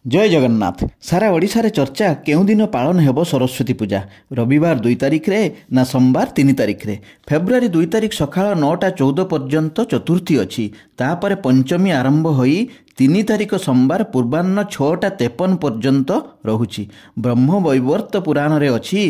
जय जगन्नाथ। सारा ओडिशा रे चर्चा केउं दिन पालन हेबो सरस्वती पूजा। रविवार 2 तारिख रे ना सोमवार 3 तारिख रे। फेब्रुआरी 2 तारिख सकाळ 9:14 पर्यंत चतुर्थी अछि। तापरे पंचमी आरंभ होई 3 तारिख सोमवार पूर्वाह्न 6:53 पर्यंत रहुछि। ब्रह्म वैवर्त पुराण रे अछि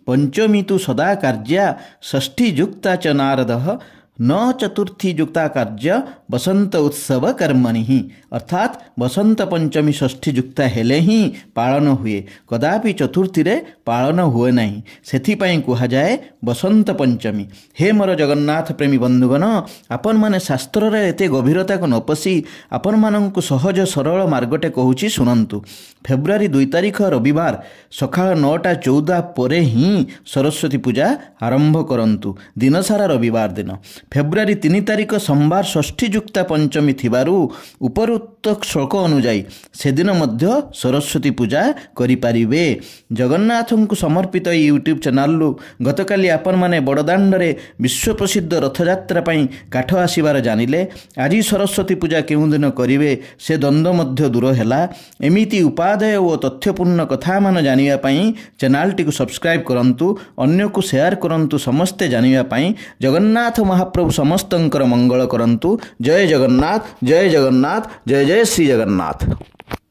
पंचमी तु सदा कार्या षष्ठी युक्ता च नारदः न चतुर्थी युक्ता कार्य बसंत उत्सव कर्मणि ही। अर्थात बसंत पंचमी षष्ठी युक्ता हेले ही पालन हुए, कदापि चतुर्थी रे पालन हुए नहीं। सेथिपाई कुहा जाए बसंत पंचमी। हे मोर जगन्नाथ प्रेमी बंधुगण, आपण माने शास्त्र रे एते गभीरता को न पसी आपण मानंकु सहज सरल मार्गटे कहूची सुनंतु। फेब्रुआरी 2 तारिख रविवार सकाळ 9:14 परे ही सरस्वती पूजा आरंभ करंतु। दिन सारा रविवार दिन। फेब्रुआरी 3 तारिख सोमवार षष्ठी युक्ता पंचमी थिबारु उपरोक्त श्लोक अनुजाई से दिन मध्य सरस्वती पूजा करि पारिबे। जगन्नाथंकु समर्पित यूट्यूब चैनल गतकाली आपण माने बड़दाण्ड रे विश्व प्रसिद्ध रथयात्रा पई काठ आसीबार जानिले। आज सरस्वती पूजा केउं दिन करिवे से द्वंद्व मध्य दूर हैला। एमिति उपादेय ओ तथ्यपूर्ण कथा मान जानिया पई चैनल टी को सब्सक्राइब करंतु, अन्य को शेयर करंतु, समस्ते जानिया पई। जगन्नाथ महाप्रभु समस्तंकर मंगल करंतु। जय जगन्नाथ, जय जगन्नाथ, जय जय श्री जगन्नाथ।